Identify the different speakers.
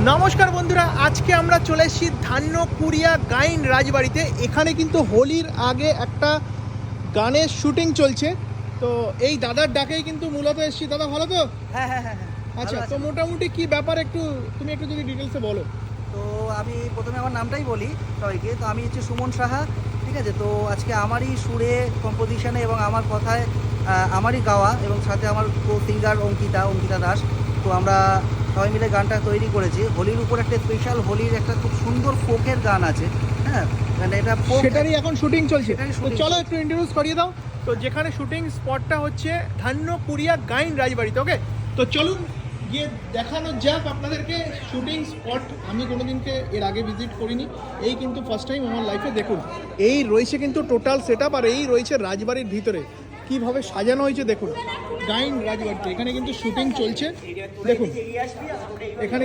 Speaker 1: নমস্কার বন্ধুরা, আজকে আমরা চলে এসেছি ধান্যকুড়িয়া গাইন রাজবাড়িতে। এখানে কিন্তু হোলির আগে একটা গানের শুটিং চলছে। তো এই দাদার ডাকেই কিন্তু মূলত এসেছি। দাদা ভালো তো?
Speaker 2: হ্যাঁ হ্যাঁ হ্যাঁ হ্যাঁ
Speaker 1: আচ্ছা,
Speaker 2: ভালো
Speaker 1: তো
Speaker 2: আছি।
Speaker 1: মোটামুটি কি ব্যাপার তুমি একটু যদি ডিটেলসে বলো।
Speaker 2: তো আমি প্রথমে আমার নামটাই বলি সবাইকে। তো আমি হচ্ছে সুমন সাহা, ঠিক আছে। তো আজকে আমারই সুরে, কম্পোজিশনে এবং আমার কথায় আমারই গাওয়া, এবং সাথে আমার কো সিঙ্গার অঙ্কিতা দাস। তো আমরা সবাই মিলে গানটা তৈরি করেছি। হোলির উপর একটা স্পেশাল, হোলির একটা খুব সুন্দর ফোকের গান আছে। হ্যাঁ, মানে এটা folk।
Speaker 1: সেটারই এখন শুটিং চলছে।
Speaker 2: সেটারই
Speaker 1: তো
Speaker 2: shooting
Speaker 1: চলো
Speaker 2: চলছে।
Speaker 1: একটু ইন্ট্রোডিউস করিয়ে দাও। তো যেখানে শুটিং স্পটটা হচ্ছে ধান্যকুড়িয়া গাইন রাজবাড়িতে। ওকে, তো চলুন গিয়ে দেখানো যাক আপনাদেরকে শুটিং স্পট। আমি কোনোদিনকে এর আগে ভিজিট করিনি, এই কিন্তু ফার্স্ট টাইম আমার লাইফে। দেখুন, এই রয়েছে কিন্তু টোটাল সেট আপ, আর এই রয়েছে রাজবাড়ির ভিতরে কীভাবে সাজানো হয়েছে। দেখুন, গাইন রাজবাড়িতে এখানে কিন্তু শুটিং চলছে। দেখুন এখানে